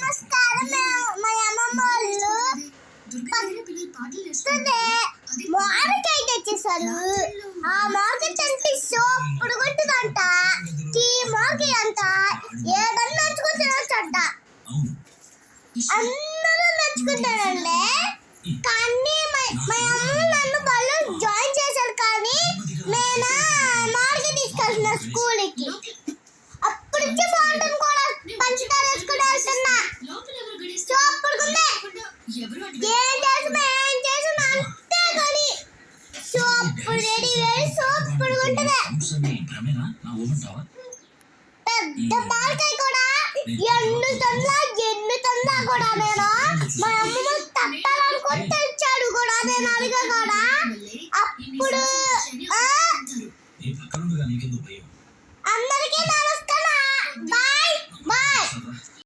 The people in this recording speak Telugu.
నమస్కారం. మా అమ్మమ్మ వాళ్ళు మామిడికాయ తెచ్చేసారు. ఆ మామిడికాయ తింటే సూపర్ కొట్టుదంట. ఈ మామిడికాయ అంట ఏదన్నా నంచుకుని తినొచ్చంట. అందరూ నంచుకుంటారండి. కానీ మా అమ్మ నన్ను వాళ్ళు జాయిన్ చేశారు. కానీ నేను మామిడికాయ తీసుకెళ్తున్నా స్కూల్కి. అప్పుడు నుంచి బాగుంటుంది కూడా. పంచదార వేసుకుని వెళ్తున్నా. సూపర్ ఉంది. ఏం చేసిన అంతే కానీ సూపర్ రెడీ సూపర్ ఉంటుంది. పెద్ద మామిడికాయ కూడా ఎన్నుతుందా కూడా. నేను మా అమ్మమ్మ తట్టాలనుకుని తెచ్చాడు కూడా. నేను అడిగా కూడా. అప్పుడు